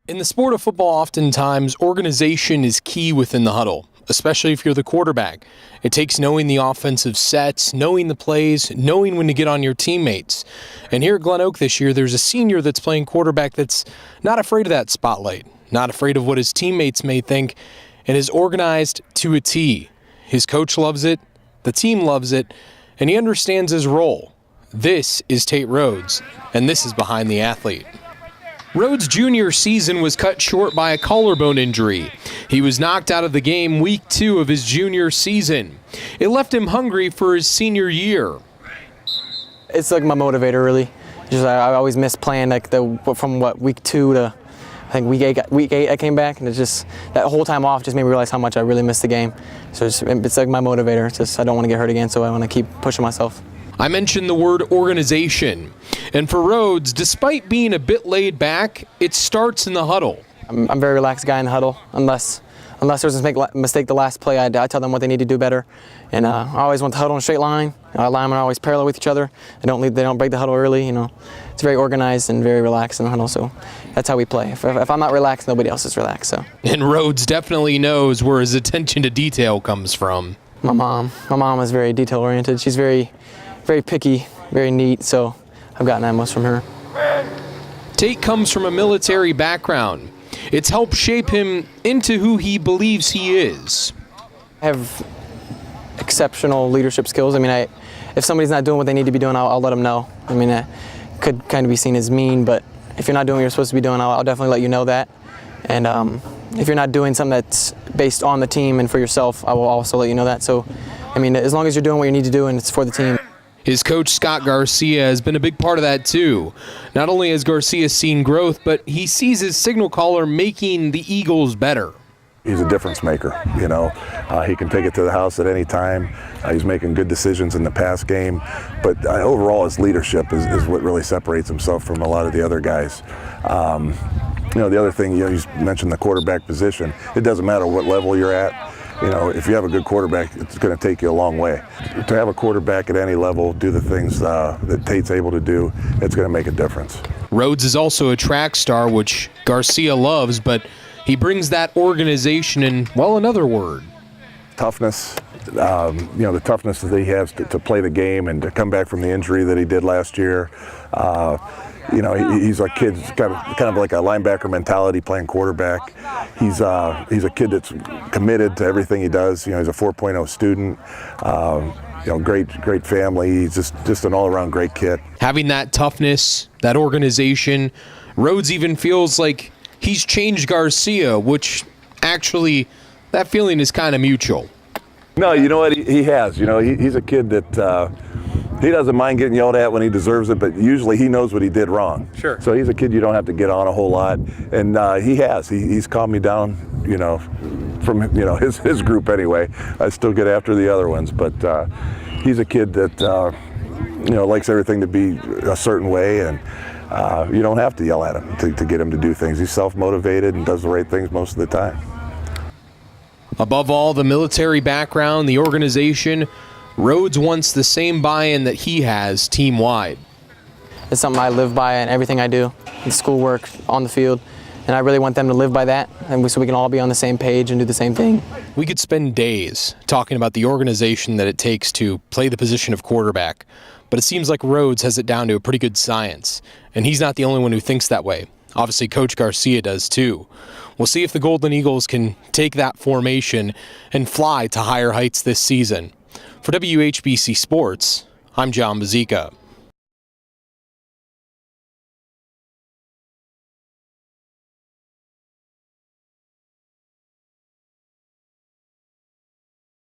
In the sport of football, oftentimes, organization is key within the huddle, especially if you're the quarterback. It takes knowing the offensive sets, knowing the plays, knowing when to get on your teammates. And here at GlenOak this year, there's a senior that's playing quarterback that's not afraid of that spotlight, not afraid of what his teammates may think, and is organized to a T. His coach loves it, the team loves it, and he understands his role. This is Tate Rhoads, and this is Behind the Athlete. Rhoads' junior season was cut short by a collarbone injury. He was knocked out of the game week 2 of his junior season. It left him hungry for his senior year. It's like my motivator, really. I always miss playing from week 2 to I think week 8 I came back, and it's just that whole time off just made me realize how much I really missed the game. So it's like my motivator. It's just I don't want to get hurt again, so I want to keep pushing myself. I mentioned the word organization, and for Rhoads, despite being a bit laid back, it starts in the huddle. I'm a very relaxed guy in the huddle, unless there's a mistake the last play, I tell them what they need to do better. And I always want the huddle in a straight line. Our linemen are always parallel with each other. They don't break the huddle early. It's very organized and very relaxed in the huddle. So that's how we play. If I'm not relaxed, nobody else is relaxed. So. And Rhoads definitely knows where his attention to detail comes from. My mom is very detail oriented. She's very picky, very neat. So I've gotten that most from her. Tate comes from a military background. It's helped shape him into who he believes he is. I have exceptional leadership skills. If somebody's not doing what they need to be doing, I'll let them know. It could kind of be seen as mean, but if you're not doing what you're supposed to be doing, I'll definitely let you know that. And if you're not doing something that's based on the team and for yourself, I will also let you know that. So, as long as you're doing what you need to do and it's for the team. His coach, Scott Garcia, has been a big part of that too. Not only has Garcia seen growth, but he sees his signal caller making the Eagles better. He's a difference maker, He can take it to the house at any time. He's making good decisions in the pass game. But overall, his leadership is what really separates himself from a lot of the other guys. The other thing, you mentioned the quarterback position. It doesn't matter what level you're at. If you have a good quarterback, it's going to take you a long way. To have a quarterback at any level do the things that Tate's able to do, it's going to make a difference. Rhoads is also a track star, which Garcia loves, but he brings that organization in, another word. Toughness. The toughness that he has to play the game and to come back from the injury that he did last year. He's a kid, kind of like a linebacker mentality playing quarterback. He's a kid that's committed to everything he does. He's a 4.0 student. Great family. He's just an all-around great kid. Having that toughness, that organization, Rhoads even feels like he's changed Garcia, which actually, that feeling is kind of mutual. No, you know what? He has. He's a kid that he doesn't mind getting yelled at when he deserves it, but usually he knows what he did wrong. Sure. So he's a kid you don't have to get on a whole lot, and he has. He's calmed me down, from his group anyway. I still get after the other ones, but he's a kid that likes everything to be a certain way, and you don't have to yell at him to get him to do things. He's self-motivated and does the right things most of the time. Above all, the military background, the organization, Rhoads wants the same buy-in that he has team-wide. It's something I live by in everything I do, in schoolwork, on the field, and I really want them to live by that, and so we can all be on the same page and do the same thing. We could spend days talking about the organization that it takes to play the position of quarterback, but it seems like Rhoads has it down to a pretty good science, and he's not the only one who thinks that way. Obviously, Coach Garcia does too. We'll see if the Golden Eagles can take that formation and fly to higher heights this season. For WHBC Sports, I'm John Bazika.